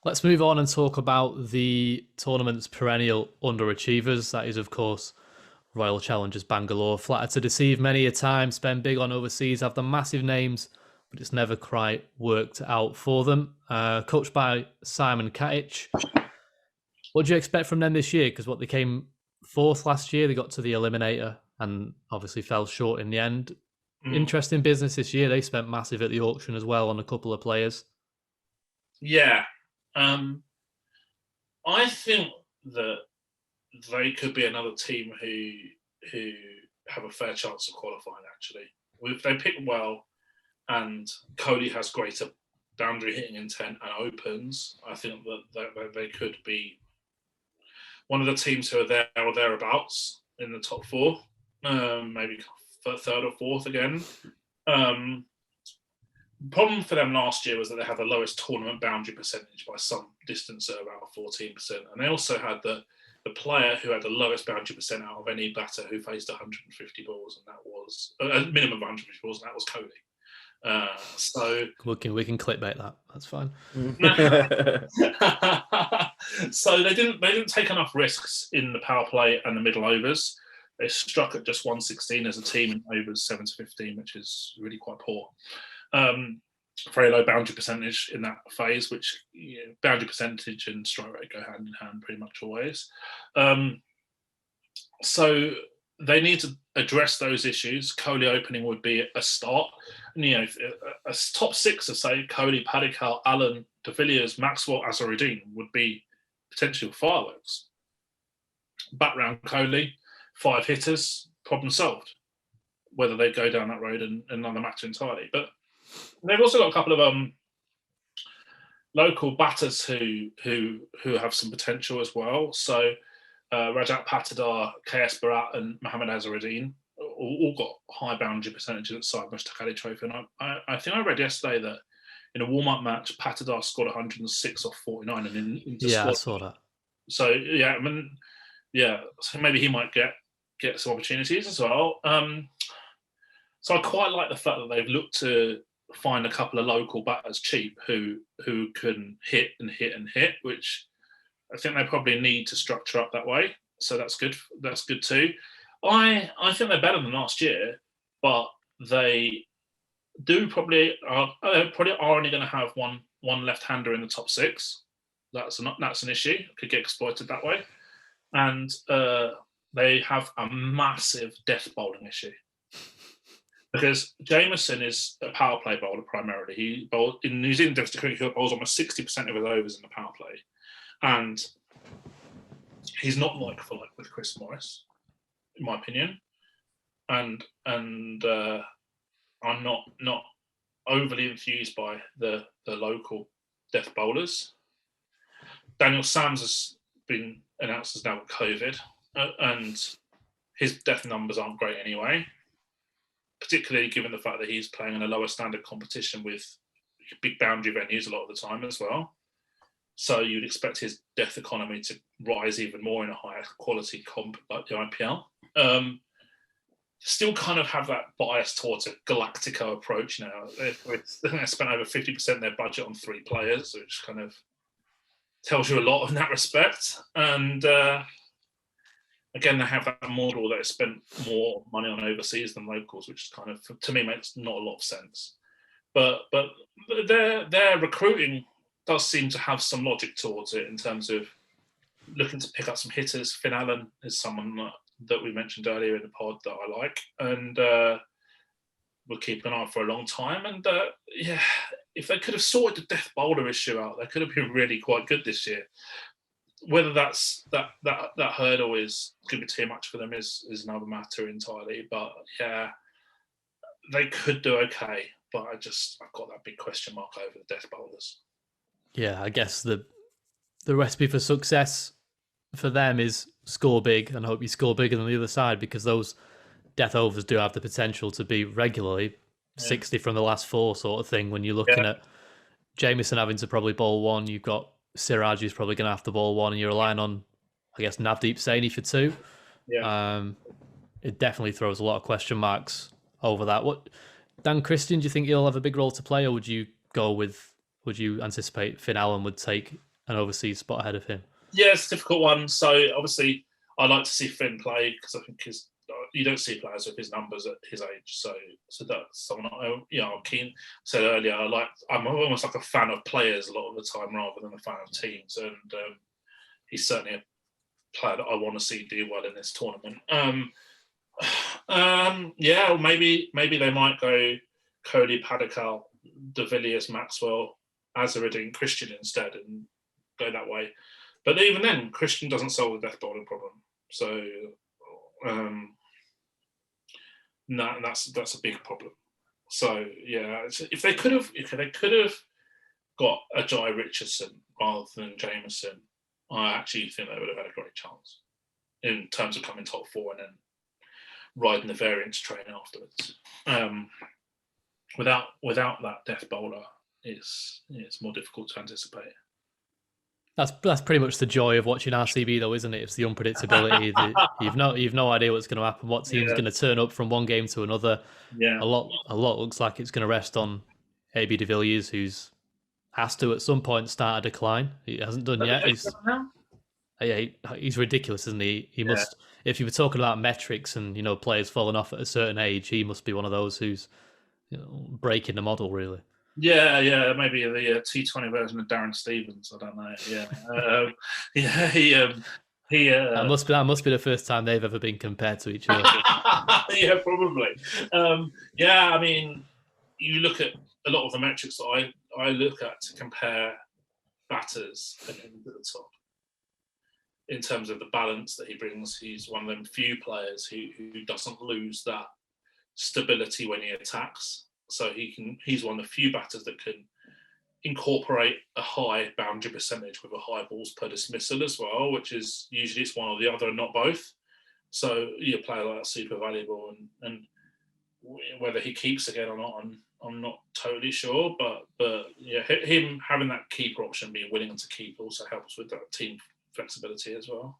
Let's move on and talk about the tournament's perennial underachievers. That is, of course, Royal Challengers Bangalore. Flattered to deceive many a time, spend big on overseas, have the massive names, but it's never quite worked out for them. Coached by Simon Katic. What do you expect from them this year? Because what they came fourth last year, they got to the eliminator and obviously fell short in the end. Interesting business this year. They spent massive at the auction as well on a couple of players. Yeah. I think that they could be another team who have a fair chance of qualifying, actually. If they pick well and Kohli has greater boundary hitting intent and opens, I think that they could be one of the teams who are there or thereabouts in the top four, maybe third or fourth again. Problem for them last year was that they had the lowest tournament boundary percentage by some distance at about 14%. And they also had the player who had the lowest boundary percent out of any batter who faced 150 balls, and that was a minimum of 150 balls, and that was Kohli. So we can clickbait that. That's fine. So they didn't take enough risks in the power play and the middle overs. They struck at just 116 as a team in overs 7 to 15, which is really quite poor. Very low boundary percentage in that phase, which boundary percentage and strike rate go hand in hand pretty much always. So they need to address those issues. Kohli opening would be a start. And, a top six of, say, Kohli, Padikkal, Allen, De Villiers, Maxwell, Azharuddin would be potential fireworks. Back round Kohli, 5 hitters, problem solved. Whether they go down that road and another matter entirely. But they've also got a couple of local batters who have some potential as well. So Rajat Patidar, KS Bharat, and Mohammad Azharuddin all got high boundary percentages at side Mushtaq Ali Trophy. And I think I read yesterday that in a warm-up match, Patidar scored 106 off 49. And I saw that. So, so maybe he might get some opportunities as well. So I quite like the fact that they've looked to find a couple of local batters cheap who can hit and hit and hit, which I think they probably need to structure up that way. So that's good. That's good too. I think they're better than last year, but they probably are only going to have one left-hander in the top 6. That's an issue. Could get exploited that way, and they have a massive death bowling issue. Because Jameson is a power play bowler primarily. He bowls in New Zealand domestic cricket. He bowls almost 60% of his overs in the power play, and he's not like for like with Chris Morris, in my opinion. And I'm not overly enthused by the local death bowlers. Daniel Sams has been announced as now with COVID, and his death numbers aren't great anyway. Particularly given the fact that he's playing in a lower standard competition with big boundary venues a lot of the time as well. So you'd expect his death economy to rise even more in a higher quality comp like the IPL. Still kind of have that bias towards a Galactico approach now. They've spent over 50% of their budget on 3 players, which kind of tells you a lot in that respect. And again, they have that model that has spent more money on overseas than locals, which kind of, to me, makes not a lot of sense. But their recruiting does seem to have some logic towards it in terms of looking to pick up some hitters. Finn Allen is someone that we mentioned earlier in the pod that I like, and we'll keep an eye for a long time. And if they could have sorted the death bowler issue out, they could have been really quite good this year. Whether that hurdle is going to be too much for them is another matter entirely. But yeah, they could do okay. But I've got that big question mark over the death bowlers. Yeah, I guess the recipe for success for them is score big and hope you score bigger than the other side, because those death overs do have the potential to be regularly 60 from the last 4 sort of thing. When you're looking at Jameson having to probably bowl 1, you've got Siraj who's probably going to have to bowl 1, and you're relying on, I guess, Navdeep Saini for 2. Yeah. It definitely throws a lot of question marks over that. What, Dan Christian, do you think he'll have a big role to play, or would you anticipate Finn Allen would take an overseas spot ahead of him? Yeah, it's a difficult one. So obviously, I like to see Finn play because I think you don't see players with his numbers at his age. So that's someone I'm keen. Said earlier, I'm almost like a fan of players a lot of the time rather than a fan of teams, and he's certainly a player that I want to see do well in this tournament. Yeah, or maybe they might go Kohli, Padikal, De Villiers, Maxwell, Azharuddin, Christian instead, and go that way. But even then, Christian doesn't solve the death bowling problem. So no, that's a big problem. So yeah, if they could have got a Jai Richardson rather than Jameson, I actually think they would have had a great chance in terms of coming top 4 and then riding the variance train afterwards. Without that death bowler, it's more difficult to anticipate. That's pretty much the joy of watching RCB, though, isn't it? It's the unpredictability. You've no idea what's going to happen. What team's going to turn up from one game to another. Yeah, a lot looks like it's going to rest on AB de Villiers, who's has to at some point start a decline. He hasn't done yet. He's ridiculous, isn't he? He must. If you were talking about metrics and players falling off at a certain age, he must be one of those who's breaking the model, really. Yeah, maybe the T20 version of Darren Stevens. I don't know. That must be the first time they've ever been compared to each other. Yeah, probably. I mean, you look at a lot of the metrics that I look at to compare batters and him at the top. In terms of the balance that he brings, he's one of them few players who doesn't lose that stability when he attacks. So he's one of the few batters that can incorporate a high boundary percentage with a high balls per dismissal as well, which is usually it's one or the other and not both. So a player like that's super valuable, and whether he keeps again or not, I'm not totally sure. But yeah, him having that keeper option, being willing to keep, also helps with that team flexibility as well.